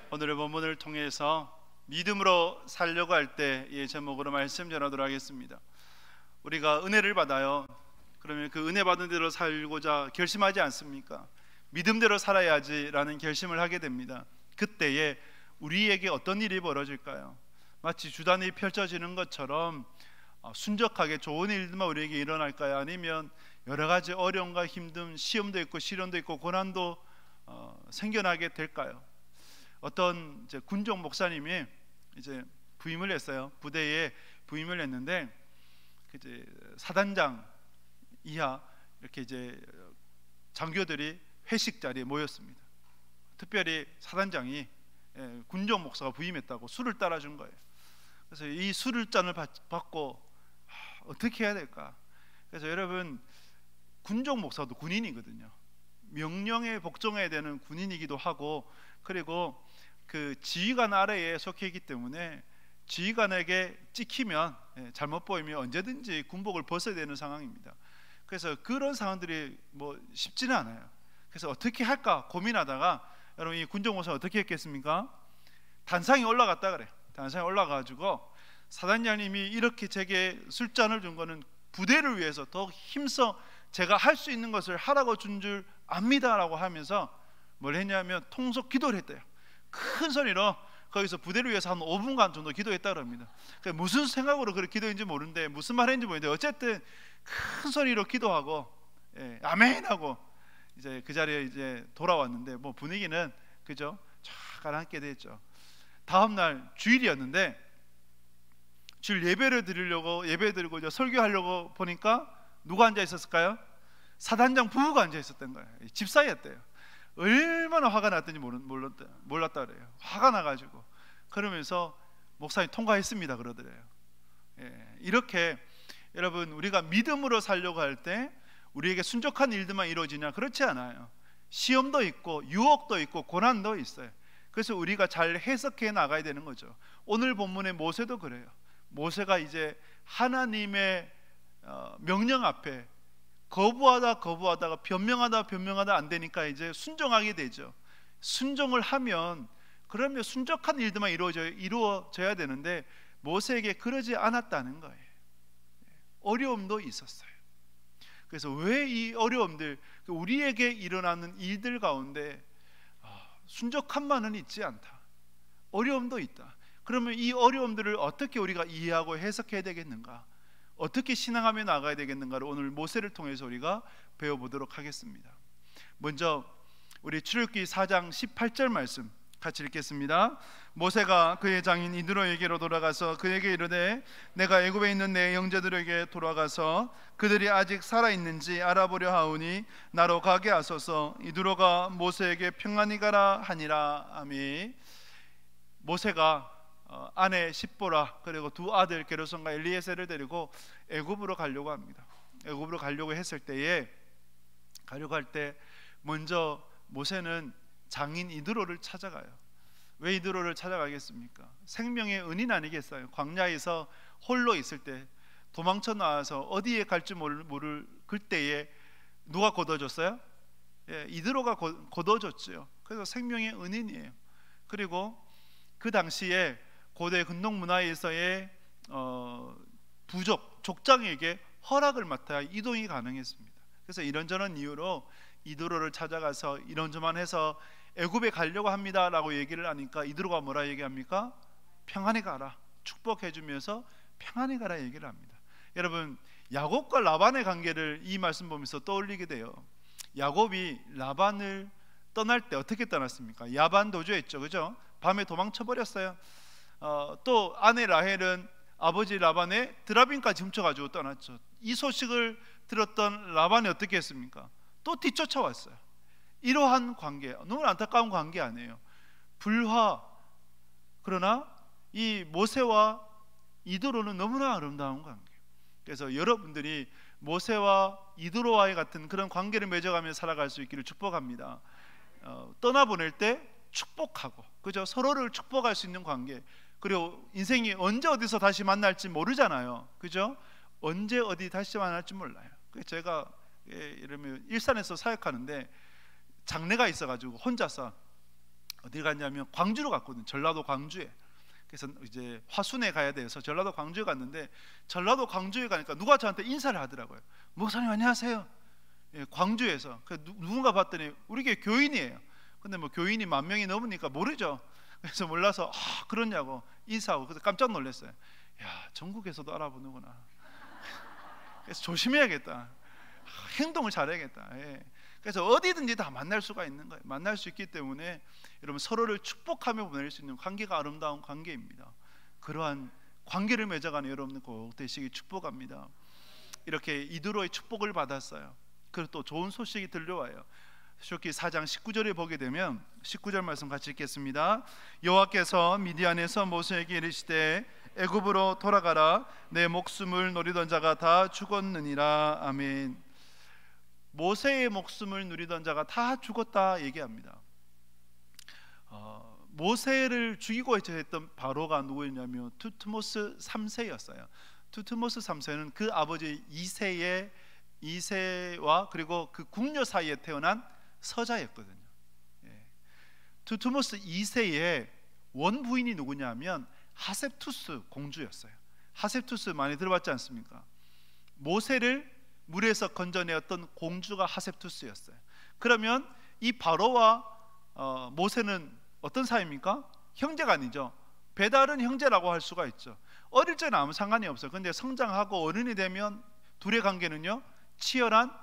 오늘의 본문을 통해서 믿음으로 살려고 할 때의 제목으로 말씀 전하도록 하겠습니다. 우리가 은혜를 받아요. 그러면 그 은혜 받은 대로 살고자 결심하지 않습니까? 믿음대로 살아야지라는 결심을 하게 됩니다. 그때에 우리에게 어떤 일이 벌어질까요? 마치 주단이 펼쳐지는 것처럼 순적하게 좋은 일들만 우리에게 일어날까요? 아니면 여러 가지 어려움과 힘듦, 시험도 있고 시련도 있고 고난도 생겨나게 될까요? 어떤 이제 군종 목사님이 이제 부임을 했어요. 부대에 부임을 했는데 이제 사단장 이하 이렇게 이제 장교들이 회식 자리에 모였습니다. 특별히 사단장이 군종 목사가 부임했다고 술을 따라준 거예요. 그래서 이 술을 잔을 받고 어떻게 해야 될까? 그래서 여러분, 군종 목사도 군인이거든요. 명령에 복종해야 되는 군인이기도 하고, 그리고 그 지휘관 아래에 속해 있기 때문에 지휘관에게 찍히면, 잘못 보이면 언제든지 군복을 벗어야 되는 상황입니다. 그래서 그런 상황들이 뭐 쉽지는 않아요. 그래서 어떻게 할까 고민하다가, 여러분 이 군종 목사 어떻게 했겠습니까? 단상에 올라갔다 그래요. 단상에 올라가지고 사단장님이 이렇게 제게 술잔을 준 거는 부대를 위해서 더욱 힘써 제가 할 수 있는 것을 하라고 준 줄 압니다라고 하면서 뭘 했냐면 통속 기도를 했대요. 큰 소리로 거기서 부대를 위해서 한 5분간 정도 기도했다 그럽니다. 무슨 생각으로 그렇게 기도했는지 모르는데, 무슨 말 했는지 모르는데, 어쨌든 큰 소리로 기도하고 아멘 하고 이제 그 자리에 이제 돌아왔는데, 뭐 분위기는 그죠? 쫙 가라앉게 됐죠. 다음 날 주일이었는데 주일 예배를 드리려고 예배 드리고 이제 설교하려고 보니까 누가 앉아 있었을까요? 사단장 부부가 앉아 있었던 거예요. 집사였대요. 얼마나 화가 났던지 몰랐다 그래요. 화가 나가지고 그러면서 목사님 통과했습니다 그러더래요. 이렇게 여러분, 우리가 믿음으로 살려고 할 때 우리에게 순종한 일들만 이루어지냐? 그렇지 않아요. 시험도 있고 유혹도 있고 고난도 있어요. 그래서 우리가 잘 해석해 나가야 되는 거죠. 오늘 본문의 모세도 그래요. 모세가 이제 하나님의 명령 앞에 거부하다가 변명하다 안 되니까 이제 순종하게 되죠. 순종을 하면, 그러면 순종한 일들만 이루어져야 되는데 모세에게 그러지 않았다는 거예요. 어려움도 있었어요. 그래서 왜 이 어려움들, 우리에게 일어나는 일들 가운데 순종함만은 있지 않다, 어려움도 있다. 그러면 이 어려움들을 어떻게 우리가 이해하고 해석해야 되겠는가, 어떻게 신앙하며 나가야 되겠는가를 오늘 모세를 통해서 우리가 배워보도록 하겠습니다. 먼저 우리 출애굽기 4장 18절 말씀 같이 읽겠습니다. 모세가 그의 장인 이드로에게로 돌아가서 그에게 이르되, 내가 애굽에 있는 내 형제들에게 돌아가서 그들이 아직 살아있는지 알아보려 하오니 나로 가게 하소서. 이드로가 모세에게 평안히 가라 하니라. 아멘. 모세가 아내 십보라 그리고 두 아들 게르손과 엘리에셀을 데리고 애굽으로 가려고 합니다. 애굽으로 가려고 했을 때에, 가려고 할 때 먼저 모세는 장인 이드로를 찾아가요. 왜 이드로를 찾아가겠습니까? 생명의 은인 아니겠어요? 광야에서 홀로 있을 때 도망쳐 나와서 어디에 갈지 모를 그때에 누가 거둬줬어요? 이드로가 거둬줬죠. 그래서 생명의 은인이에요. 그리고 그 당시에 고대 근동 문화에서의 부족, 족장에게 허락을 맡아야 이동이 가능했습니다. 그래서 이런저런 이유로 이드로를 찾아가서 이런저런해서 애굽에 가려고 합니다라고 얘기를 하니까 이드로가 뭐라 얘기합니까? 평안히 가라, 축복해 주면서 평안히 가라 얘기를 합니다. 여러분, 야곱과 라반의 관계를 이 말씀 보면서 떠올리게 돼요. 야곱이 라반을 떠날 때 어떻게 떠났습니까? 야반 도주했죠, 그죠? 밤에 도망쳐 버렸어요. 또 아내 라헬은 아버지 라반의 드라빈까지 훔쳐가지고 떠났죠. 이 소식을 들었던 라반이 어떻게 했습니까? 또 뒤쫓아왔어요. 이러한 관계, 너무 안타까운 관계 아니에요? 불화. 그러나 이 모세와 이드로는 너무나 아름다운 관계. 그래서 여러분들이 모세와 이드로와의 같은 그런 관계를 맺어가며 살아갈 수 있기를 축복합니다. 떠나보낼 때 축복하고, 그죠? 서로를 축복할 수 있는 관계. 그리고 인생이 언제 어디서 다시 만날지 모르잖아요, 그죠? 언제 어디 다시 만날지 몰라요. 제가 이러면 일산에서 사역하는데 장례가 있어가지고 혼자서 어디 갔냐면 광주로 갔거든요. 전라도 광주에. 그래서 이제 화순에 가야 돼서 전라도 광주에 갔는데, 전라도 광주에 가니까 누가 저한테 인사를 하더라고요. 목사님 안녕하세요. 예, 광주에서. 누군가 봤더니 우리 교회 교인이에요. 근데 뭐 교인이 10,000명이 넘으니까 모르죠. 그래서 몰라서 그러냐고 인사하고, 그래서 깜짝 놀랐어요. 야, 전국에서도 알아보는구나. 그래서 조심해야겠다. 행동을 잘해야겠다. 예. 그래서 어디든지 다 만날 수가 있는 거예요. 만날 수 있기 때문에 여러분, 서로를 축복하며 보낼 수 있는 관계가 아름다운 관계입니다. 그러한 관계를 맺어가는 여러분 꼭 되시기 축복합니다. 이렇게 이드로의 축복을 받았어요. 그리고 또 좋은 소식이 들려와요. 출애굽기 4장 19절에 보게 되면, 19절 말씀 같이 읽겠습니다. 여호와께서 미디안에서 모세에게 이르시되 애굽으로 돌아가라. 내 목숨을 노리던 자가 다 죽었느니라. 아멘. 모세의 목숨을 누리던 자가 다 죽었다 얘기합니다. 모세를 죽이고 했던 바로가 누구였냐면 투트모스 3세였어요. 투트모스 3세는 그 아버지 이세와 그리고 그 궁녀 사이에 태어난 서자였거든요. 예. 투트모스 2세의 원부인이 누구냐면 하셉투스 공주였어요. 하셉투스 많이 들어봤지 않습니까? 모세를 물에서 건져내었던 공주가 하셉투스였어요. 그러면 이 바로와 모세는 어떤 사이입니까? 형제가 아니죠. 배다른 형제라고 할 수가 있죠. 어릴 때는 아무 상관이 없어요. 근데 성장하고 어른이 되면 둘의 관계는요, 치열한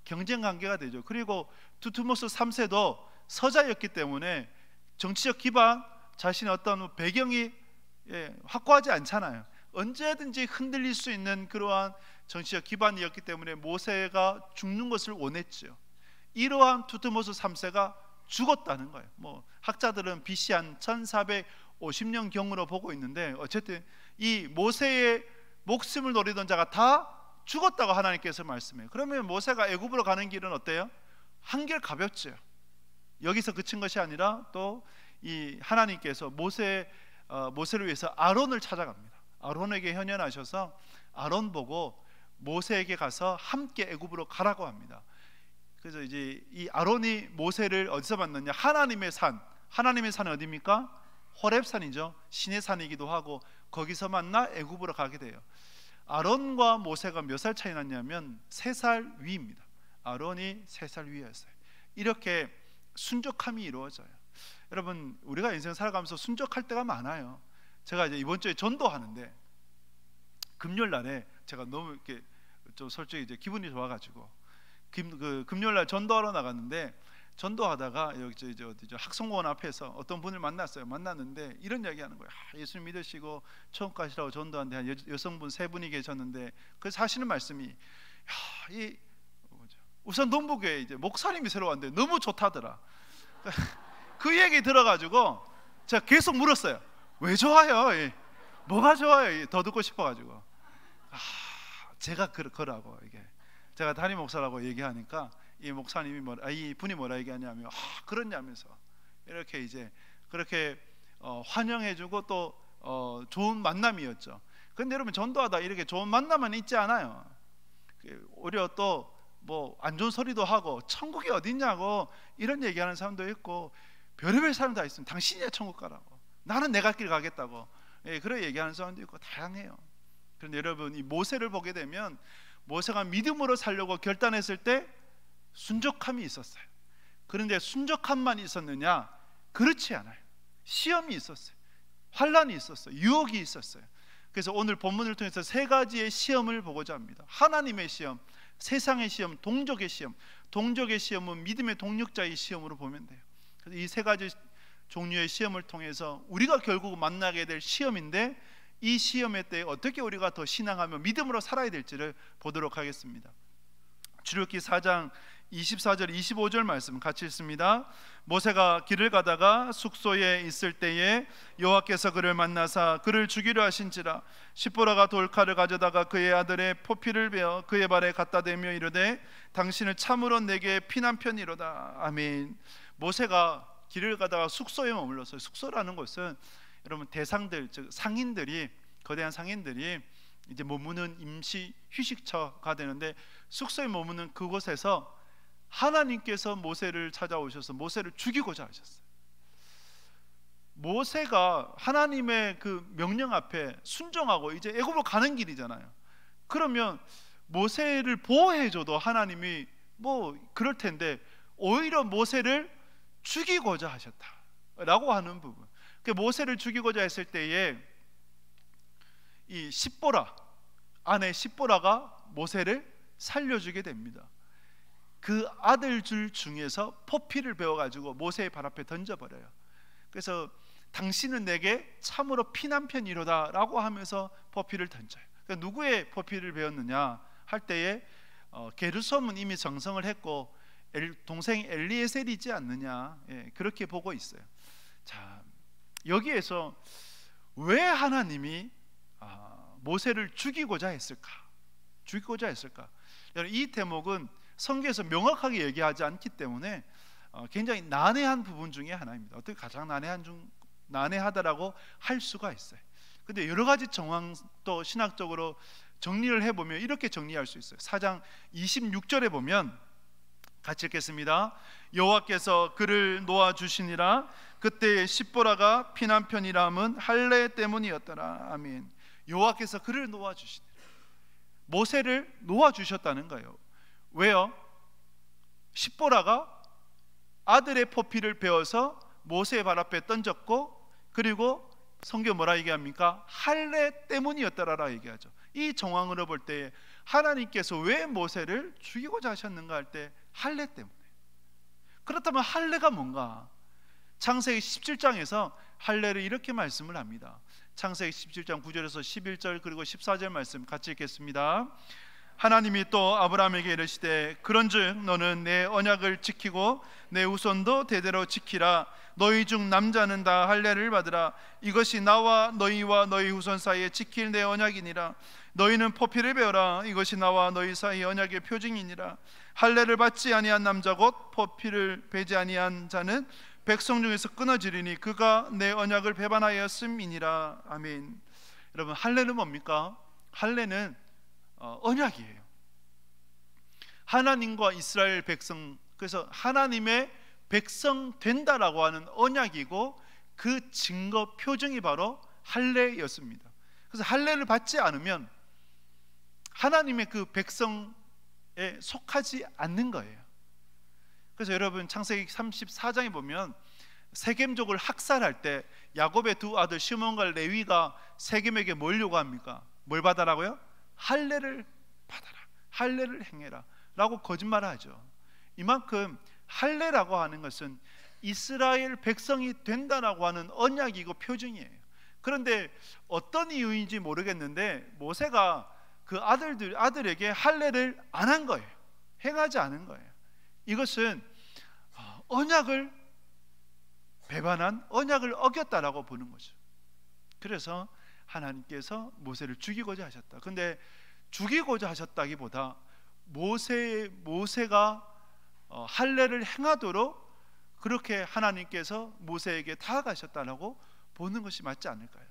경쟁 관계가 되죠. 그리고 투트모스 3세도 서자였기 때문에 정치적 기반, 자신의 어떤 배경이 확고하지 않잖아요. 언제든지 흔들릴 수 있는 그러한 정치적 기반이었기 때문에 모세가 죽는 것을 원했죠. 이러한 투트모스 3세가 죽었다는 거예요. 뭐 학자들은 BC 한 1450년 경으로 보고 있는데, 어쨌든 이 모세의 목숨을 노리던 자가 다 죽었다고 하나님께서 말씀해요. 그러면 모세가 애굽으로 가는 길은 어때요? 한결 가볍죠. 여기서 그친 것이 아니라 또 이 하나님께서 모세를 위해서 아론을 찾아갑니다. 아론에게 현현하셔서 아론 보고 모세에게 가서 함께 애굽으로 가라고 합니다. 그래서 이제 이 아론이 모세를 어디서 만났냐? 하나님의 산. 하나님의 산은 어디입니까? 호렙산이죠. 신의 산이기도 하고, 거기서 만나 애굽으로 가게 돼요. 아론과 모세가 몇 살 차이 났냐면 3살 위입니다. 아론이 3살 위였어요. 이렇게 순족함이 이루어져요. 여러분, 우리가 인생 살아가면서 순족할 때가 많아요. 제가 이제 이번 주에 전도하는데, 금요일 날에 제가 너무 이렇게 좀 솔직히 이제 기분이 좋아가지고 금요일 날 전도하러 나갔는데, 전도하다가 여기 어디죠? 학성공원 앞에서 어떤 분을 만났는데 이런 이야기하는 거예요. 예수님 믿으시고 처음 가시라고 전도하는데 한 여성분 3분이 계셨는데, 그래서 하시는 말씀이, 우선 동부교회 이제 목사님이 새로 왔는데 너무 좋다더라. 그 얘기 들어가지고 제가 계속 물었어요. 왜 좋아요? 뭐가 좋아요? 더 듣고 싶어가지고. 제가 그러고, 이게 제가 담임 목사라고 얘기하니까 이 목사님이 이 분이 뭐라 얘기하냐면, 그러냐면서 이렇게 이제 그렇게 환영해주고 또 좋은 만남이었죠. 근데 여러분, 전도하다 이렇게 좋은 만남만 있지 않아요. 오히려 또 뭐 안 좋은 소리도 하고, 천국이 어딨냐고 이런 얘기하는 사람도 있고, 별의별 사람 다 있습니다. 당신이야 천국 가라고, 나는 내 갈 길 가겠다고, 그런 얘기하는 사람도 있고 다양해요. 그런데 여러분, 이 모세를 보게 되면 모세가 믿음으로 살려고 결단했을 때 순족함이 있었어요. 그런데 순족함만 있었느냐? 그렇지 않아요. 시험이 있었어요. 환난이 있었어요. 유혹이 있었어요. 그래서 오늘 본문을 통해서 3가지의 시험을 보고자 합니다. 하나님의 시험, 세상의 시험, 동족의 시험. 동족의 시험은 믿음의 동력자의 시험으로 보면 돼요. 그래서 이 3가지 종류의 시험을 통해서 우리가 결국 만나게 될 시험인데, 이 시험의 때에 어떻게 우리가 더 신앙하며 믿음으로 살아야 될지를 보도록 하겠습니다. 출애굽기 4장 24절 25절 말씀 같이 읽습니다. 모세가 길을 가다가 숙소에 있을 때에 여호와께서 그를 만나사 그를 죽이려 하신지라. 십보라가 돌칼을 가져다가 그의 아들의 포피를 베어 그의 발에 갖다 대며 이르되 당신은 참으로 내게 피난 편이로다. 아멘. 모세가 길을 가다가 숙소에 머물렀어요. 숙소라는 것은 여러분, 대상들, 즉 상인들이, 거대한 상인들이 이제 머무는 임시 휴식처가 되는데, 숙소에 머무는 그곳에서 하나님께서 모세를 찾아오셔서 모세를 죽이고자 하셨어요. 모세가 하나님의 그 명령 앞에 순종하고 이제 애굽으로 가는 길이잖아요. 그러면 모세를 보호해줘도 하나님이 뭐 그럴 텐데 오히려 모세를 죽이고자 하셨다라고 하는 부분. 그 모세를 죽이고자 했을 때에 이 십보라, 아내 십보라가 모세를 살려주게 됩니다. 그 아들들 중에서 포피를 베어가지고 모세의 발 앞에 던져버려요. 그래서 당신은 내게 참으로 피난편이로다 라고 하면서 포피를 던져요. 그러니까 누구의 포피를 베었느냐 할 때에 게르솜은 이미 정성을 했고 동생 엘리에셀이지 않느냐, 그렇게 보고 있어요. 자, 여기에서 왜 하나님이 모세를 죽이고자 했을까? 이 대목은 성경에서 명확하게 얘기하지 않기 때문에 굉장히 난해한 부분 중에 하나입니다. 어떻게 가장 난해하다라고 할 수가 있어요. 근데 여러 가지 정황도 신학적으로 정리를 해보면 이렇게 정리할 수 있어요. 4장 26절에 보면 같이 읽겠습니다. 여호와께서 그를 놓아주시니라. 그때 십보라가 피난편이라 함은 할례 때문이었더라. 아멘. 여호와께서 그를 놓아주시니라. 모세를 놓아주셨다는 거예요. 왜요? 십보라가 아들의 포피를 베어서 모세의 발 앞에 던졌고, 그리고 성경 뭐라 얘기합니까? 할례 때문이었더라 얘기하죠. 이 정황으로 볼 때 하나님께서 왜 모세를 죽이고자 하셨는가 할 때 할례 때문에. 그렇다면 할례가 뭔가? 창세기 17장에서 할례를 이렇게 말씀을 합니다. 창세기 17장 9절에서 11절 그리고 14절 말씀 같이 읽겠습니다. 하나님이 또 아브라함에게 이르시되 그런즉 너는 내 언약을 지키고 내 후손도 대대로 지키라. 너희 중 남자는 다 할례를 받으라. 이것이 나와 너희와 너희 후손 사이에 지킬 내 언약이니라. 너희는 포피를 베어라. 이것이 나와 너희 사이 언약의 표징이니라. 할례를 받지 아니한 남자 곧 포피를 베지 아니한 자는 백성 중에서 끊어지리니 그가 내 언약을 배반하였음이니라. 아멘. 여러분, 할례는 뭡니까? 할례는 언약이에요. 하나님과 이스라엘 백성, 그래서 하나님의 백성 된다라고 하는 언약이고 그 증거 표징이 바로 할례였습니다. 그래서 할례를 받지 않으면 하나님의 그 백성에 속하지 않는 거예요. 그래서 여러분 창세기 34장에 보면 세겜족을 학살할 때 야곱의 두 아들 시몬과 레위가 세겜에게 뭘 요구합니까? 뭘 받아라고요? 할례를 받아라, 할례를 행해라 라고 거짓말을 하죠. 이만큼 할례라고 하는 것은 이스라엘 백성이 된다라고 하는 언약이고 표징이에요. 그런데 어떤 이유인지 모르겠는데 모세가 그 아들에게 할례를 안 한 거예요. 행하지 않은 거예요. 이것은 언약을 배반한, 언약을 어겼다라고 보는 거죠. 그래서 하나님께서 모세를 죽이고자 하셨다. 근데 죽이고자 하셨다기보다 모세가 할례를 행하도록 그렇게 하나님께서 모세에게 다가가셨다라고 보는 것이 맞지 않을까요?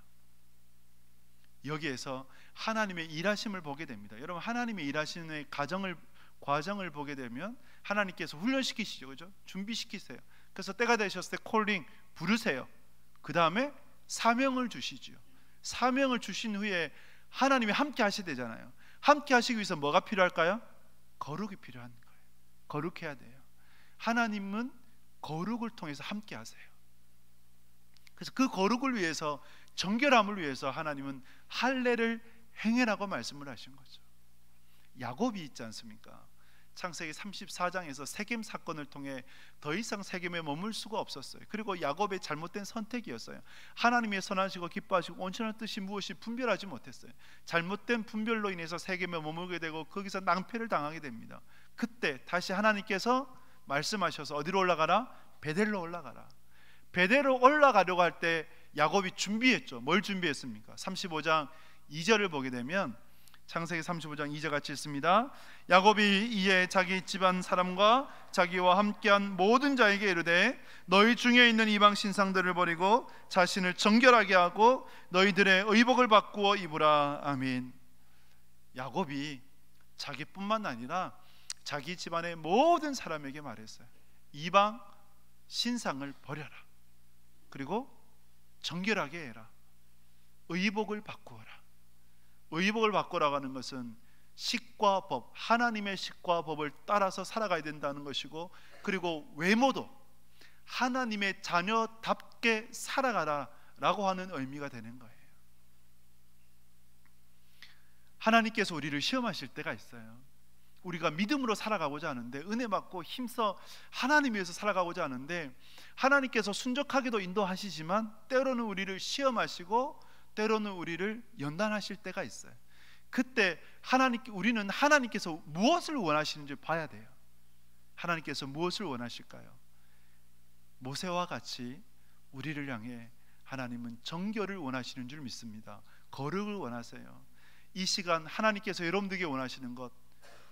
여기에서 하나님의 일하심을 보게 됩니다. 여러분, 하나님의 일하시는 과정을 보게 되면 하나님께서 훈련시키시죠, 그죠? 준비시키세요. 그래서 때가 되셨을 때 콜링 부르세요. 그 다음에 사명을 주시죠. 사명을 주신 후에 하나님이 함께 하시되잖아요. 함께 하시기 위해서 뭐가 필요할까요? 거룩이 필요한 거예요. 거룩해야 돼요. 하나님은 거룩을 통해서 함께 하세요. 그래서 그 거룩을 위해서, 정결함을 위해서 하나님은 할례를 행해라고 말씀을 하신 거죠. 야곱이 있지 않습니까? 창세기 34장에서 세겜 사건을 통해 더 이상 세겜에 머물 수가 없었어요. 그리고 야곱의 잘못된 선택이었어요. 하나님의 선하시고 기뻐하시고 온전한 뜻이 무엇이 분별하지 못했어요. 잘못된 분별로 인해서 세겜에 머물게 되고 거기서 낭패를 당하게 됩니다. 그때 다시 하나님께서 말씀하셔서 어디로 올라가라? 베델로 올라가라. 베델로 올라가려고 할 때 야곱이 준비했죠. 뭘 준비했습니까? 35장 2절을 보게 되면 창세기 35장 2절 같이 읽습니다. 야곱이 이에 자기 집안 사람과 자기와 함께한 모든 자에게 이르되 너희 중에 있는 이방 신상들을 버리고 자신을 정결하게 하고 너희들의 의복을 바꾸어 입으라. 아멘. 야곱이 자기뿐만 아니라 자기 집안의 모든 사람에게 말했어요. 이방 신상을 버려라. 그리고 정결하게 해라. 의복을 바꾸어라. 의복을 바꾸라고 하는 것은 식과 법, 하나님의 식과 법을 따라서 살아가야 된다는 것이고, 그리고 외모도 하나님의 자녀답게 살아가라 라고 하는 의미가 되는 거예요. 하나님께서 우리를 시험하실 때가 있어요. 우리가 믿음으로 살아가고자 하는데, 은혜 받고 힘써 하나님 위해서 살아가고자 하는데, 하나님께서 순적하게도 인도하시지만 때로는 우리를 시험하시고 때로는 우리를 연단하실 때가 있어요. 그때 우리는 하나님께서 무엇을 원하시는지 봐야 돼요. 하나님께서 무엇을 원하실까요? 모세와 같이 우리를 향해 하나님은 정결을 원하시는 줄 믿습니다. 거룩을 원하세요. 이 시간 하나님께서 여러분들에게 원하시는 것,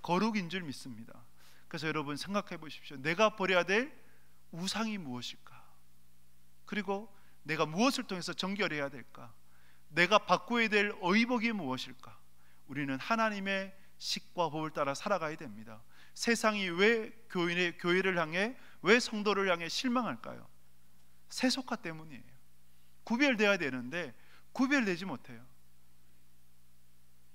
거룩인 줄 믿습니다. 그래서 여러분 생각해 보십시오. 내가 버려야 될 우상이 무엇일까? 그리고 내가 무엇을 통해서 정결해야 될까? 내가 바꿔야 될 의복이 무엇일까? 우리는 하나님의 식과 법을 따라 살아가야 됩니다. 세상이 왜 교회를 향해, 왜 성도를 향해 실망할까요? 세속화 때문이에요. 구별되어야 되는데 구별되지 못해요.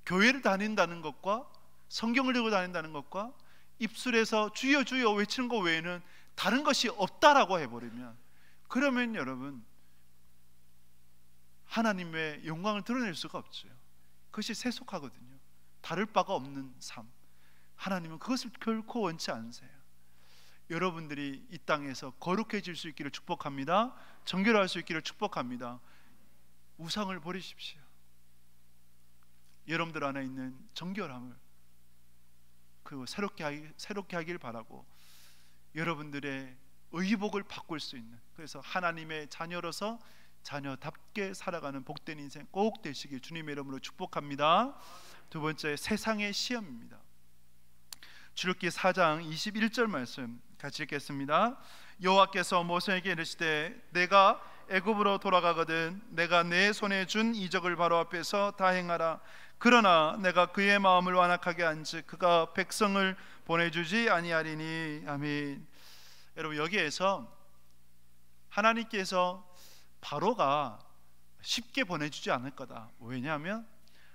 교회를 다닌다는 것과 성경을 들고 다닌다는 것과 입술에서 주여 주여 외치는 것 외에는 다른 것이 없다라고 해버리면, 그러면 여러분 하나님의 영광을 드러낼 수가 없죠. 그것이 세속하거든요. 다를 바가 없는 삶. 하나님은 그것을 결코 원치 않으세요. 여러분들이 이 땅에서 거룩해질 수 있기를 축복합니다. 정결할 수 있기를 축복합니다. 우상을 버리십시오. 여러분들 안에 있는 정결함을 그리고 새롭게 하길 바라고, 여러분들의 의복을 바꿀 수 있는, 그래서 하나님의 자녀로서 자녀답게 살아가는 복된 인생 꼭 되시길 주님의 이름으로 축복합니다. 두 번째, 세상의 시험입니다. 출애굽기 4장 21절 말씀 같이 읽겠습니다. 여호와께서 모세에게 이르시되 내가 애굽으로 돌아가거든 내가 내 손에 준 이적을 바로 앞에서 다 행하라. 그러나 내가 그의 마음을 완악하게 한즉 그가 백성을 보내주지 아니하리니. 아멘. 여러분, 여기에서 하나님께서 바로가 쉽게 보내주지 않을 거다. 왜냐하면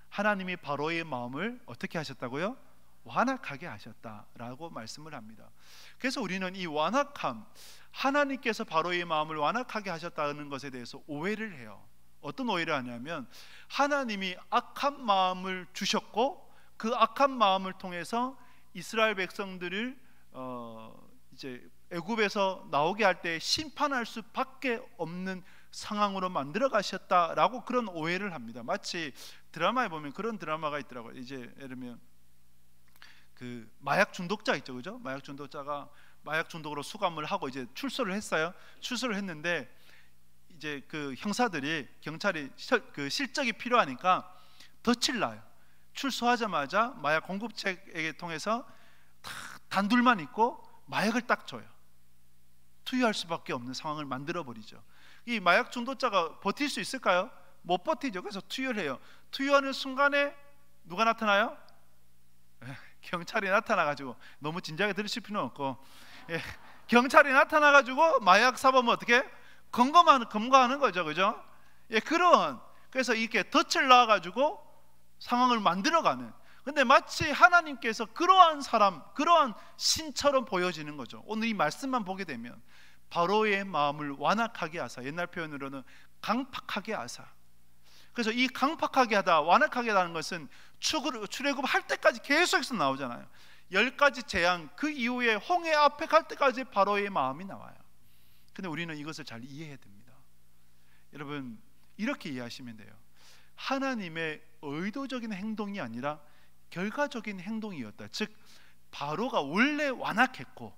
하나님이 바로의 마음을 어떻게 하셨다고요? 완악하게 하셨다라고 말씀을 합니다. 그래서 우리는 이 완악함, 하나님께서 바로의 마음을 완악하게 하셨다는 것에 대해서 오해를 해요. 어떤 오해를 하냐면, 하나님이 악한 마음을 주셨고 그 악한 마음을 통해서 이스라엘 백성들을 이제 애굽에서 나오게 할 때 심판할 수밖에 없는 상황으로 만들어 가셨다라고 그런 오해를 합니다. 마치 드라마에 보면 그런 드라마가 있더라고요. 이제 예를 들면 그 마약 중독자 있죠, 그죠? 마약 중독자가 마약 중독으로 수감을 하고 이제 출소를 했어요. 출소를 했는데 이제 그 형사들이, 경찰이 그 실적이 필요하니까 덫을 놔요. 출소하자마자 마약 공급책에 통해서 단둘만 있고 마약을 딱 줘요. 투여할 수밖에 없는 상황을 만들어 버리죠. 이 마약 중독자가 버틸 수 있을까요? 못 버티죠. 그래서 투여를 해요. 투여하는 순간에 누가 나타나요? 경찰이 나타나가지고, 너무 진지하게 들으실 필요는 없고, 경찰이 나타나가지고 마약 사범을 어떻게 검거하는 거죠, 그죠? 그래서 이렇게 덫을 놔가지고 상황을 만들어가는. 근데 마치 하나님께서 그러한 사람, 그러한 신처럼 보여지는 거죠. 오늘 이 말씀만 보게 되면 바로의 마음을 완악하게 하사, 옛날 표현으로는 강팍하게 하사. 그래서 이 강팍하게 하다, 완악하게 하다는 것은 출애굽 할 때까지 계속해서 나오잖아요. 10가지 재앙, 그 이후에 홍해 앞에 갈 때까지 바로의 마음이 나와요. 근데 우리는 이것을 잘 이해해야 됩니다. 여러분, 이렇게 이해하시면 돼요. 하나님의 의도적인 행동이 아니라 결과적인 행동이었다. 즉 바로가 원래 완악했고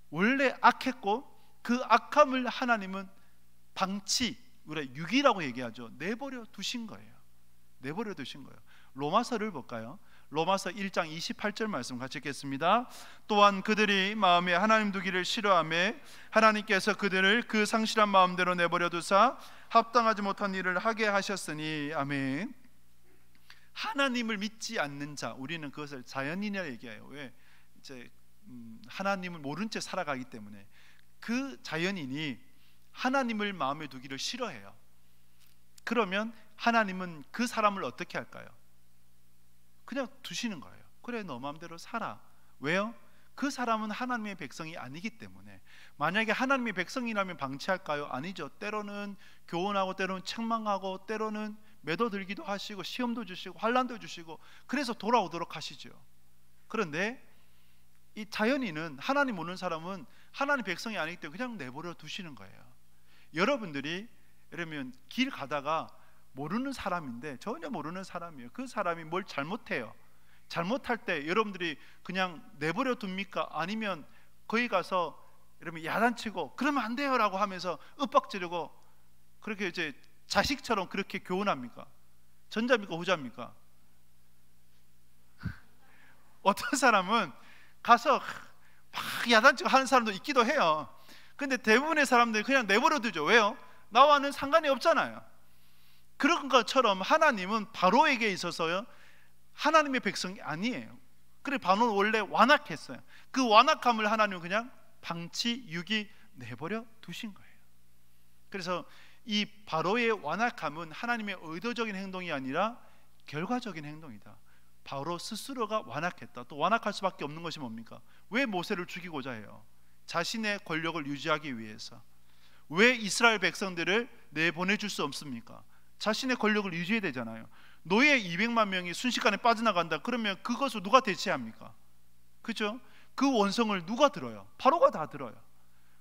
원래 악했고 그 악함을 하나님은 우리가 유기라고 얘기하죠. 내버려 두신 거예요. 내버려 두신 거예요. 로마서를 볼까요? 로마서 1장 28절 말씀 같이 읽겠습니다. 또한 그들이 마음에 하나님 두기를 싫어하며 하나님께서 그들을 그 상실한 마음대로 내버려 두사 합당하지 못한 일을 하게 하셨으니. 아멘. 하나님을 믿지 않는 자, 우리는 그것을 자연인이라 얘기해요. 왜? 이제 하나님을 모른 채 살아가기 때문에 그 자연인이 하나님을 마음에 두기를 싫어해요. 그러면 하나님은 그 사람을 어떻게 할까요? 그냥 두시는 거예요. 그래, 너 마음대로 살아. 왜요? 그 사람은 하나님의 백성이 아니기 때문에. 만약에 하나님의 백성이라면 방치할까요? 아니죠. 때로는 교훈하고, 때로는 책망하고, 때로는 매도들기도 하시고, 시험도 주시고, 환난도 주시고, 그래서 돌아오도록 하시죠. 그런데 이 자연인은, 하나님 오는 사람은 하나님 백성이 아니기 때문에 그냥 내버려 두시는 거예요. 여러분들이 이러면 길 가다가 모르는 사람인데, 전혀 모르는 사람이에요. 그 사람이 뭘 잘못해요. 잘못할 때 여러분들이 그냥 내버려 둡니까? 아니면 거기 가서 이러면 야단치고 그러면 안 돼요 라고 하면서 윽박지르고 그렇게 이제 자식처럼 그렇게 교훈합니까? 전자입니까? 후자입니까? 어떤 사람은 가서 막 야단치고 하는 사람도 있기도 해요. 근데 대부분의 사람들이 그냥 내버려 두죠. 왜요? 나와는 상관이 없잖아요. 그런 것처럼 하나님은 바로에게 있어서요, 하나님의 백성이 아니에요. 그래, 바로는 원래 완악했어요. 그 완악함을 하나님은 그냥 방치, 유기, 내버려 두신 거예요. 그래서 이 바로의 완악함은 하나님의 의도적인 행동이 아니라 결과적인 행동이다. 바로 스스로가 완악했다. 또 완악할 수밖에 없는 것이 뭡니까? 왜 모세를 죽이고자 해요? 자신의 권력을 유지하기 위해서. 왜 이스라엘 백성들을 내보내줄 수 없습니까? 자신의 권력을 유지해야 되잖아요. 노예 200만 명이 순식간에 빠져나간다. 그러면 그것을 누가 대체합니까? 그죠? 그 원성을 누가 들어요? 바로가 다 들어요.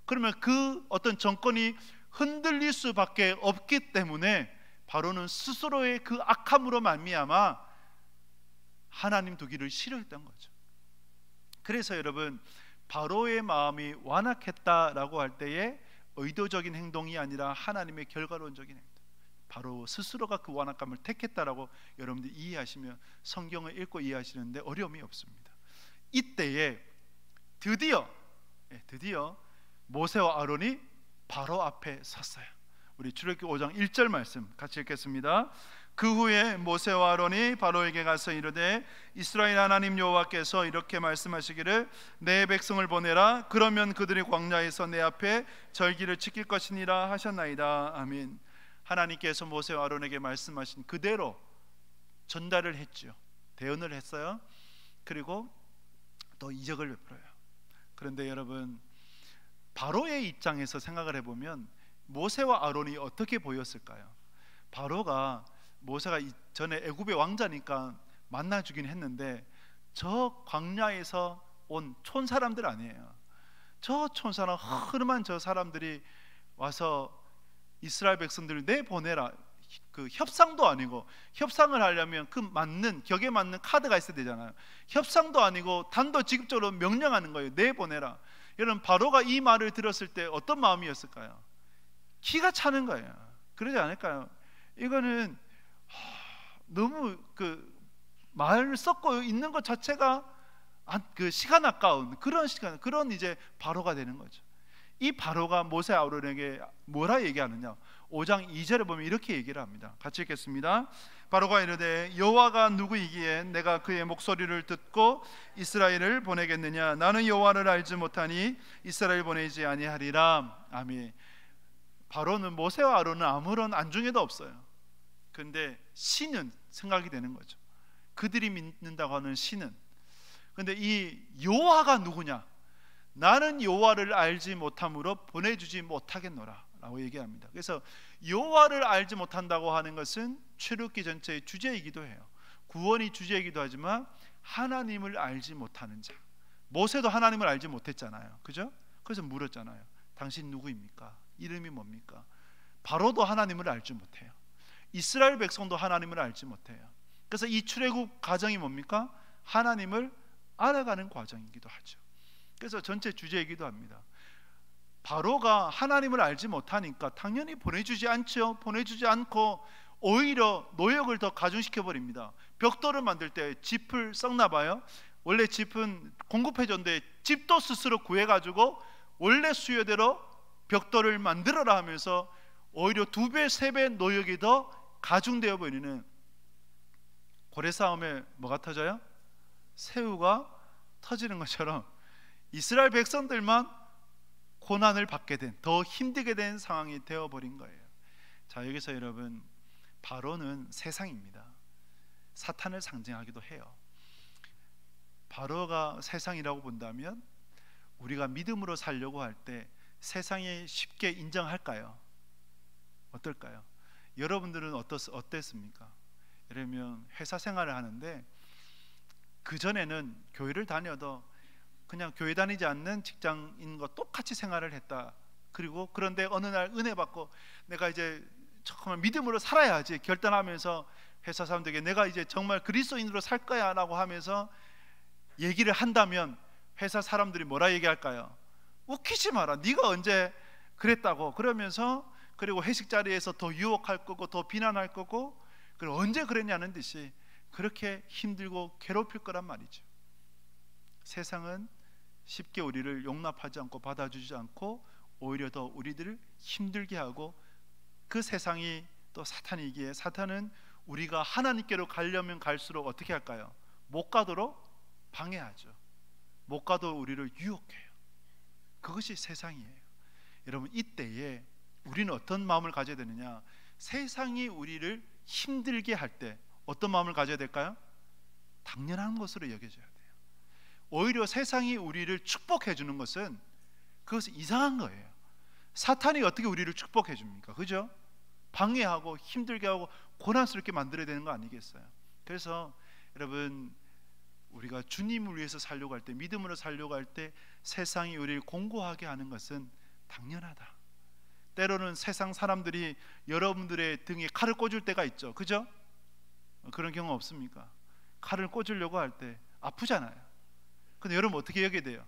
그러면 그 어떤 정권이 흔들릴 수밖에 없기 때문에 바로는 스스로의 그 악함으로 말미암아 하나님 두기를 싫어했던 거죠. 그래서 여러분, 바로의 마음이 완악했다라고 할 때에 의도적인 행동이 아니라 하나님의 결과론적인 행동, 바로 스스로가 그 완악감을 택했다라고 여러분들이 이해하시면 성경을 읽고 이해하시는데 어려움이 없습니다. 이때에 드디어 모세와 아론이 바로 앞에 섰어요. 우리 출애굽기 5장 1절 말씀 같이 읽겠습니다. 그 후에 모세와 아론이 바로에게 가서 이르되 이스라엘 하나님 여호와께서 이렇게 말씀하시기를 내 백성을 보내라. 그러면 그들이 광야에서 내 앞에 절기를 지킬 것이니라 하셨나이다. 아멘. 하나님께서 모세와 아론에게 말씀하신 그대로 전달을 했죠. 대언을 했어요. 그리고 또 이적을 베풀어요. 그런데 여러분, 바로의 입장에서 생각을 해보면 모세와 아론이 어떻게 보였을까요? 바로가 모세가 전에 애굽의 왕자니까 만나주긴 했는데 저 광야에서 온 촌사람들 아니에요. 저 촌사람, 흐름한 저 사람들이 와서 이스라엘 백성들을 내보내라. 그 협상도 아니고, 협상을 하려면 그 맞는 격에 맞는 카드가 있어야 되잖아요. 협상도 아니고 단도직입적으로 명령하는 거예요. 내보내라. 여러분, 바로가 이 말을 들었을 때 어떤 마음이었을까요? 기가 차는 거예요. 그러지 않을까요? 이거는 너무 그 말을 섞고 있는 것 자체가 그 시간 아까운 그런 이제 바로가 되는 거죠. 이 바로가 모세 아론에게 뭐라 얘기하느냐? 5장 2절에 보면 이렇게 얘기를 합니다. 같이 읽겠습니다. 바로가 이르되 여호와가 누구이기에 내가 그의 목소리를 듣고 이스라엘을 보내겠느냐? 나는 여호와를 알지 못하니 이스라엘 보내지 아니하리라. 아멘. 바로는 모세와 아론은 아무런 안중에도 없어요. 그런데 신은 생각이 되는 거죠. 그들이 믿는다고 하는 신은. 그런데 이 여호와가 누구냐? 나는 여호와를 알지 못함으로 보내주지 못하겠노라 라고 얘기합니다. 그래서 여호와를 알지 못한다고 하는 것은 출애굽기 전체의 주제이기도 해요. 구원이 주제이기도 하지만 하나님을 알지 못하는 자. 모세도 하나님을 알지 못했잖아요. 그죠? 그래서 물었잖아요. 당신 누구입니까? 이름이 뭡니까? 바로도 하나님을 알지 못해요. 이스라엘 백성도 하나님을 알지 못해요. 그래서 이 출애굽 과정이 뭡니까? 하나님을 알아가는 과정이기도 하죠. 그래서 전체 주제이기도 합니다. 바로가 하나님을 알지 못하니까 당연히 보내주지 않죠. 보내주지 않고 오히려 노역을 더 가중시켜 버립니다. 벽돌을 만들 때 짚을 썩나 봐요. 원래 짚은 공급해줬는데 짚도 스스로 구해가지고 원래 수요대로 벽돌을 만들어라 하면서 오히려 2배, 3배 노역이 더 가중되어 버리는, 고래 싸움에 뭐가 터져요? 새우가 터지는 것처럼 이스라엘 백성들만 고난을 받게 된, 더 힘들게 된 상황이 되어버린 거예요. 자, 여기서 여러분, 바로는 세상입니다. 사탄을 상징하기도 해요. 바로가 세상이라고 본다면 우리가 믿음으로 살려고 할 때 세상이 쉽게 인정할까요? 어떨까요? 여러분들은 어땠습니까? 예를 들면 회사 생활을 하는데 그전에는 교회를 다녀도 그냥 교회 다니지 않는 직장인과 똑같이 생활을 했다. 그리고 그런데 어느 날 은혜 받고 내가 이제 정말 믿음으로 살아야지 결단하면서 회사 사람들에게 내가 이제 정말 그리스도인으로 살 거야 라고 하면서 얘기를 한다면 회사 사람들이 뭐라 얘기할까요? 웃기지 마라, 네가 언제 그랬다고. 그러면서 그리고 회식 자리에서 더 유혹할 거고 더 비난할 거고, 그리고 언제 그랬냐는 듯이 그렇게 힘들고 괴롭힐 거란 말이죠. 세상은 쉽게 우리를 용납하지 않고 받아주지 않고 오히려 더 우리들을 힘들게 하고, 그 세상이 또 사탄이기에 사탄은 우리가 하나님께로 가려면 갈수록 어떻게 할까요? 못 가도록 방해하죠. 못 가도 우리를 유혹해요. 그것이 세상이에요. 여러분, 이때에 우리는 어떤 마음을 가져야 되느냐? 세상이 우리를 힘들게 할 때 어떤 마음을 가져야 될까요? 당연한 것으로 여겨져야 돼요. 오히려 세상이 우리를 축복해 주는 것은 그것은 이상한 거예요. 사탄이 어떻게 우리를 축복해 줍니까? 그죠? 방해하고 힘들게 하고 고난스럽게 만들어야 되는 거 아니겠어요? 그래서 여러분, 우리가 주님을 위해서 살려고 할 때, 믿음으로 살려고 할 때 세상이 우리를 공고하게 하는 것은 당연하다. 때로는 세상 사람들이 여러분들의 등에 칼을 꽂을 때가 있죠. 그죠? 그런 경우 없습니까? 칼을 꽂으려고 할 때 아프잖아요. 근데 여러분 어떻게 여겨야 돼요?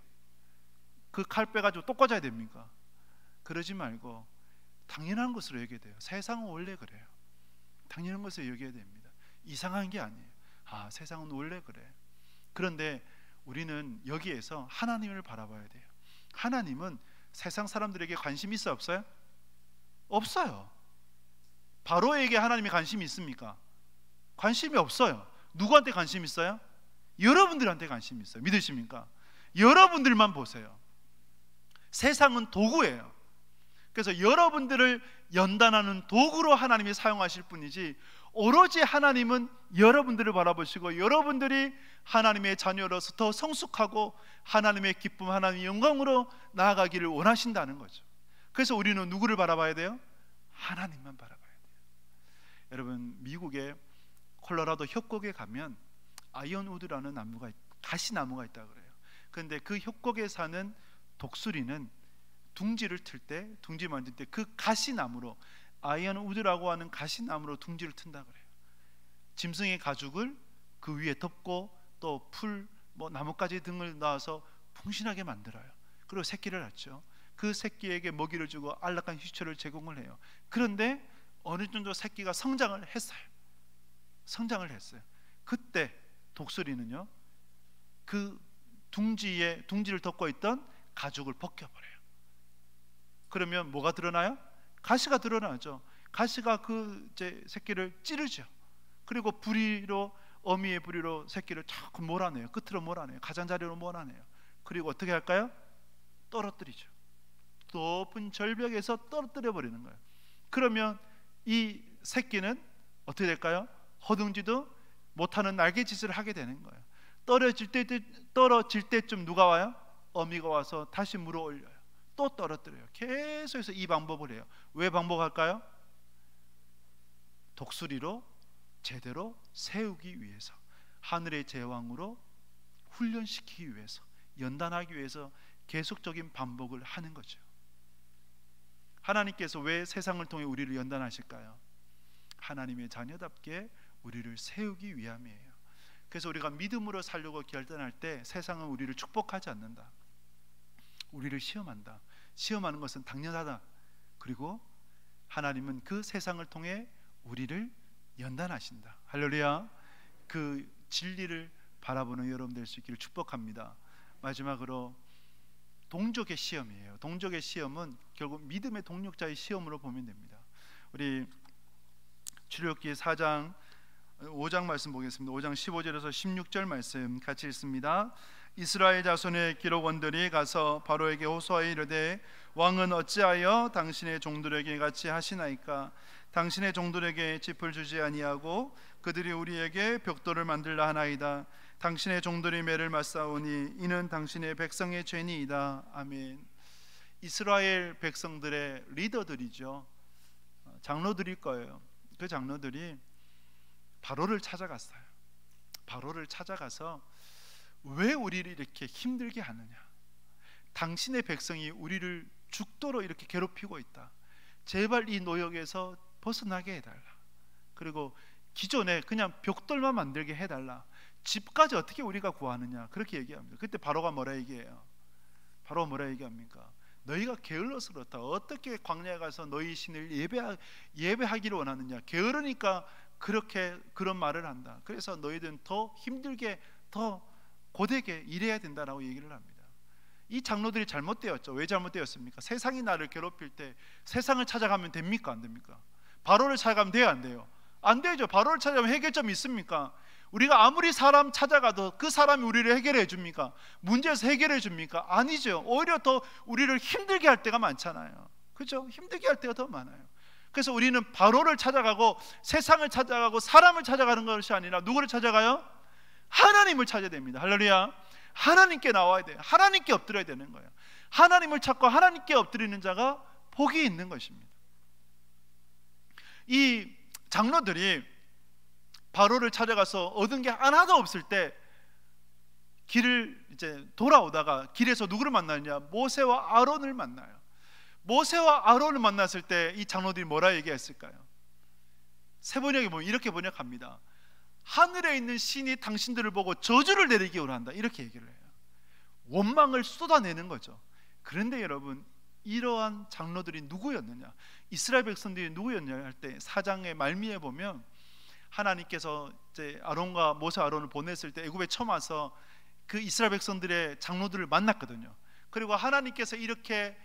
그 칼 빼가지고 또 꽂아야 됩니까? 그러지 말고 당연한 것으로 여겨야 돼요. 세상은 원래 그래요. 당연한 것으로 여겨야 됩니다. 이상한 게 아니에요. 아, 세상은 원래 그래. 그런데 우리는 여기에서 하나님을 바라봐야 돼요. 하나님은 세상 사람들에게 관심 있어요, 없어요? 없어요. 바로에게 하나님이 관심이 있습니까? 관심이 없어요. 누구한테 관심 있어요? 여러분들한테 관심이 있어요. 믿으십니까? 여러분들만 보세요. 세상은 도구예요. 그래서 여러분들을 연단하는 도구로 하나님이 사용하실 뿐이지, 오로지 하나님은 여러분들을 바라보시고 여러분들이 하나님의 자녀로서 더 성숙하고 하나님의 기쁨, 하나님의 영광으로 나아가기를 원하신다는 거죠. 그래서 우리는 누구를 바라봐야 돼요? 하나님만 바라봐야 돼요. 여러분, 미국의 콜로라도 협곡에 가면 아이언우드라는 나무가, 가시나무가 있다고 그래요. 그런데 그 협곡에 사는 독수리는 둥지를 틀 때, 둥지 만질 때 그 가시나무로, 아이언우드라고 하는 가시나무로 둥지를 튼다 그래요. 짐승의 가죽을 그 위에 덮고 또 풀, 나뭇가지 등을 넣어서 풍신하게 만들어요. 그리고 새끼를 낳죠. 그 새끼에게 먹이를 주고 안락한 휴초를 제공을 해요. 그런데 어느 정도 새끼가 성장을 했어요. 그때 독수리는요, 그 둥지를 덮고 있던 가죽을 벗겨버려요. 그러면 뭐가 드러나요? 가시가 드러나죠. 가시가 그 새끼를 찌르죠. 그리고 어미의 부리로 새끼를 자꾸 몰아내요. 끝으로 몰아내요. 가장자리로 몰아내요. 그리고 어떻게 할까요? 떨어뜨리죠. 높은 절벽에서 떨어뜨려 버리는 거예요. 그러면 이 새끼는 어떻게 될까요? 허둥지도 못하는 날개짓을 하게 되는 거예요. 떨어질 때쯤 누가 와요? 어미가 와서 다시 물어 올려요. 또 떨어뜨려요. 계속해서 이 방법을 해요. 왜 반복할까요? 독수리로 제대로 세우기 위해서, 하늘의 제왕으로 훈련시키기 위해서, 연단하기 위해서 계속적인 반복을 하는 거죠. 하나님께서 왜 세상을 통해 우리를 연단하실까요? 하나님의 자녀답게 우리를 세우기 위함이에요. 그래서 우리가 믿음으로 살려고 결단할 때 세상은 우리를 축복하지 않는다. 우리를 시험한다. 시험하는 것은 당연하다. 그리고 하나님은 그 세상을 통해 우리를 연단하신다. 할렐루야. 그 진리를 바라보는 여러분 될 수 있기를 축복합니다. 마지막으로 동족의 시험이에요. 동족의 시험은 결국 믿음의 동력자의 시험으로 보면 됩니다. 우리 출애굽기 4장 5장 말씀 보겠습니다. 5장 15절에서 16절 말씀 같이 읽습니다. 이스라엘 자손의 기록원들이 가서 바로에게 호소하여 이르되 왕은 어찌하여 당신의 종들에게 같이 하시나이까? 당신의 종들에게 짚을 주지 아니하고 그들이 우리에게 벽돌을 만들라 하나이다. 당신의 종들이 매를 맞사오니 이는 당신의 백성의 죄니이다. 아멘. 이스라엘 백성들의 리더들이죠. 장로들일 거예요. 그 장로들이 바로를 찾아갔어요. 바로를 찾아가서 왜 우리를 이렇게 힘들게 하느냐, 당신의 백성이 우리를 죽도록 이렇게 괴롭히고 있다. 제발 이 노역에서 벗어나게 해달라. 그리고 기존에 그냥 벽돌만 만들게 해달라. 집까지 어떻게 우리가 구하느냐, 그렇게 얘기합니다. 그때 바로가 뭐라 얘기해요? 바로가 뭐라 얘기합니까? 너희가 게을러서 그렇다. 어떻게 광야에 가서 너희 신을 예배하기를 원하느냐. 게으르니까 그렇게 그런 말을 한다. 그래서 너희들은 더 힘들게, 더 고되게 일해야 된다라고 얘기를 합니다. 이 장로들이 잘못되었죠. 왜 잘못되었습니까? 세상이 나를 괴롭힐 때 세상을 찾아가면 됩니까? 안 됩니까? 바로를 찾아가면 돼요? 안 돼요? 안 되죠. 바로를 찾아가면 해결점이 있습니까? 우리가 아무리 사람 찾아가도 그 사람이 우리를 해결해 줍니까? 문제에서 해결해 줍니까? 아니죠. 오히려 더 우리를 힘들게 할 때가 많잖아요. 그렇죠? 힘들게 할 때가 더 많아요. 그래서 우리는 바로를 찾아가고 세상을 찾아가고 사람을 찾아가는 것이 아니라 누구를 찾아가요? 하나님을 찾아야 됩니다. 할렐루야. 하나님께 나와야 돼요. 하나님께 엎드려야 되는 거예요. 하나님을 찾고 하나님께 엎드리는 자가 복이 있는 것입니다. 이 장로들이 바로를 찾아가서 얻은 게 하나도 없을 때 길을 이제 돌아오다가 길에서 누구를 만나느냐? 모세와 아론을 만나요. 모세와 아론을 만났을 때 이 장로들이 뭐라 얘기했을까요? 세번역에 보면 이렇게 번역합니다. 하늘에 있는 신이 당신들을 보고 저주를 내리기 원한다, 이렇게 얘기를 해요. 원망을 쏟아내는 거죠. 그런데 여러분, 이러한 장로들이 누구였느냐, 이스라엘 백성들이 누구였느냐 할 때 4장의 말미에 보면 하나님께서 이제 아론과 모세 아론을 보냈을 때 애굽에 처음 와서 그 이스라엘 백성들의 장로들을 만났거든요. 그리고 하나님께서 이렇게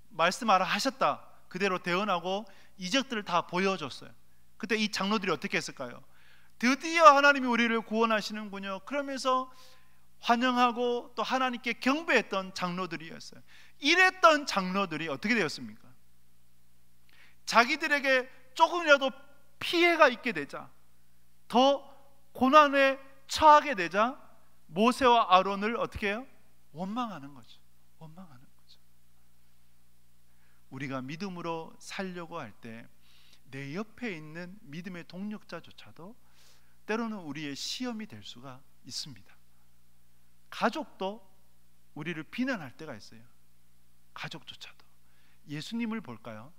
말씀하라 하셨다, 그대로 대언하고 이적들을 다 보여줬어요. 그때 이 장로들이 어떻게 했을까요? 드디어 하나님이 우리를 구원하시는군요, 그러면서 환영하고 또 하나님께 경배했던 장로들이었어요. 이랬던 장로들이 어떻게 되었습니까? 자기들에게 조금이라도 피해가 있게 되자, 더 고난에 처하게 되자 모세와 아론을 어떻게 해요? 원망하는 거죠. 원망하는 거죠. 우리가 믿음으로 살려고 할 때 내 옆에 있는 믿음의 동력자조차도 때로는 우리의 시험이 될 수가 있습니다. 가족도 우리를 비난할 때가 있어요. 가족조차도. 예수님을 볼까요?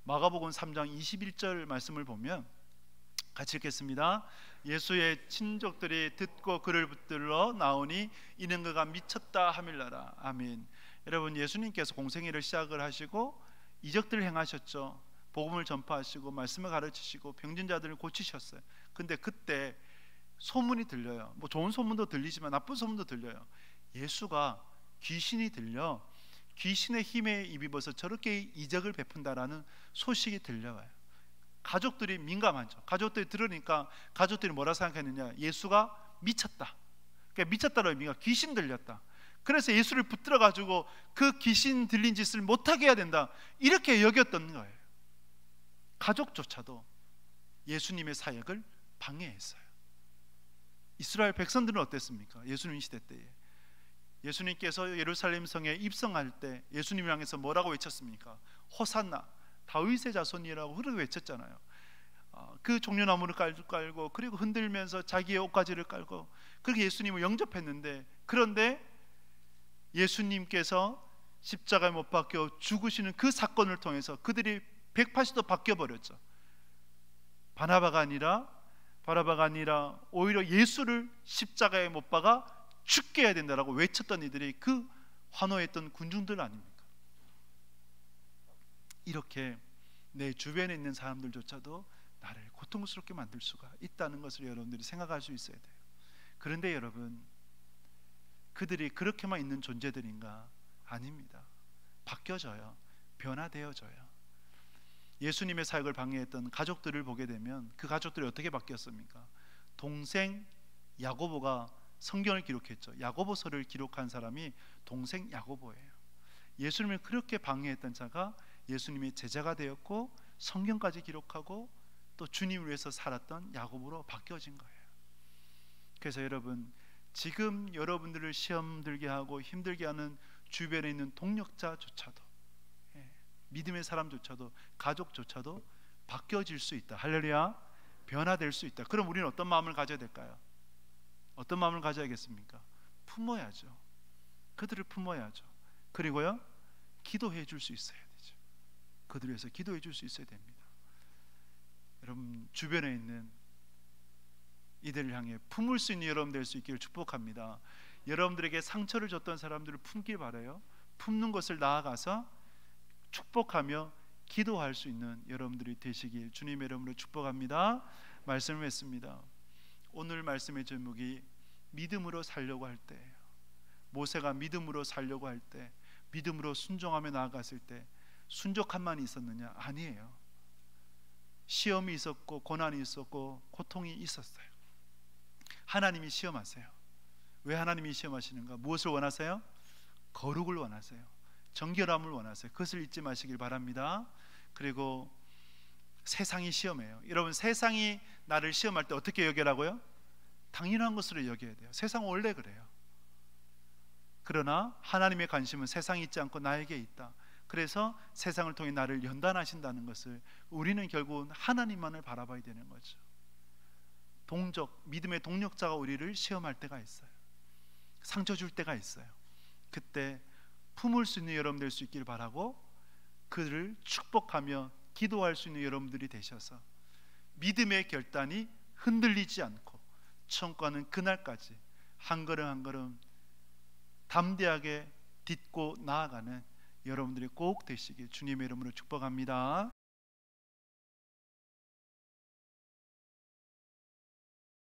마가복음 3장 21절 말씀을 보면 같이 읽겠습니다. 예수의 친족들이 듣고 그를 붙들러 나오니 이는 그가 미쳤다 하밀라라. 아멘. 여러분, 예수님께서 공생애를 시작을 하시고 이적들을 행하셨죠. 복음을 전파하시고 말씀을 가르치시고 병든 자들을 고치셨어요. 근데 그때 소문이 들려요. 뭐 좋은 소문도 들리지만 나쁜 소문도 들려요. 예수가 귀신이 들려 귀신의 힘에 입입어서 저렇게 이적을 베푼다라는 소식이 들려와요. 가족들이 민감하죠. 가족들이 들으니까 가족들이 뭐라 생각했느냐? 예수가 미쳤다. 그러니까 미쳤다는 의미가 귀신 들렸다. 그래서 예수를 붙들어 가지고 그 귀신 들린 짓을 못하게 해야 된다, 이렇게 여겼던 거예요. 가족조차도 예수님의 사역을 방해했어요. 이스라엘 백성들은 어땠습니까? 예수님 시대 때에 예수님께서 예루살렘 성에 입성할 때 예수님을 향해서 뭐라고 외쳤습니까? 호산나, 다윗의 자손이라고 그렇게 외쳤잖아요. 그 종려나무를 깔고 그리고 흔들면서 자기의 옷가지를 깔고 그렇게 예수님을 영접했는데, 그런데 예수님께서 십자가에 못 박혀 죽으시는 그 사건을 통해서 그들이 180도 바뀌어버렸죠. 바나바가 아니라 오히려 예수를 십자가에 못 박아 죽게 해야 된다라고 외쳤던 이들이 그 환호했던 군중들 아닙니까? 이렇게 내 주변에 있는 사람들조차도 나를 고통스럽게 만들 수가 있다는 것을 여러분들이 생각할 수 있어야 돼요. 그런데 여러분, 그들이 그렇게만 있는 존재들인가? 아닙니다. 바뀌어져요. 변화되어져요. 예수님의 사역을 방해했던 가족들을 보게 되면 그 가족들이 어떻게 바뀌었습니까? 동생 야고보가 성경을 기록했죠. 야고보서를 기록한 사람이 동생 야고보예요. 예수님을 그렇게 방해했던 자가 예수님의 제자가 되었고 성경까지 기록하고 또 주님을 위해서 살았던 야곱으로 바뀌어진 거예요. 그래서 여러분, 지금 여러분들을 시험 들게 하고 힘들게 하는 주변에 있는 동력자조차도, 믿음의 사람조차도, 가족조차도 바뀌어질 수 있다. 할렐루야. 변화될 수 있다. 그럼 우리는 어떤 마음을 가져야 될까요? 어떤 마음을 가져야겠습니까? 품어야죠. 그들을 품어야죠. 그리고요, 기도해 줄 수 있어야 되죠. 그들을 위해서 기도해 줄 수 있어야 됩니다. 여러분, 주변에 있는 이들을 향해 품을 수 있는 여러분 될 수 있기를 축복합니다. 여러분들에게 상처를 줬던 사람들을 품길 바라요. 품는 것을 나아가서 축복하며 기도할 수 있는 여러분들이 되시길 주님의 이름으로 축복합니다. 말씀을 했습니다. 오늘 말씀의 제목이 믿음으로 살려고 할 때예요. 모세가 믿음으로 살려고 할 때, 믿음으로 순종하며 나아갔을 때 순종함만 있었느냐? 아니에요. 시험이 있었고 고난이 있었고 고통이 있었어요. 하나님이 시험하세요. 왜 하나님이 시험하시는가? 무엇을 원하세요? 거룩을 원하세요. 정결함을 원하세요. 그것을 잊지 마시길 바랍니다. 그리고 세상이 시험해요. 여러분, 세상이 나를 시험할 때 어떻게 여겨라고요? 당연한 것으로 여겨야 돼요. 세상은 원래 그래요. 그러나 하나님의 관심은 세상에 있지 않고 나에게 있다. 그래서 세상을 통해 나를 연단하신다는 것을 우리는 결국은 하나님만을 바라봐야 되는 거죠. 믿음의 동력자가 우리를 시험할 때가 있어요. 상처 줄 때가 있어요. 그때 품을 수 있는 여러분 될 수 있길 바라고, 그를 축복하며 기도할 수 있는 여러분들이 되셔서 믿음의 결단이 흔들리지 않고 천국가는 그날까지 한 걸음 한 걸음 담대하게 딛고 나아가는 여러분들이 꼭 되시길 주님의 이름으로 축복합니다.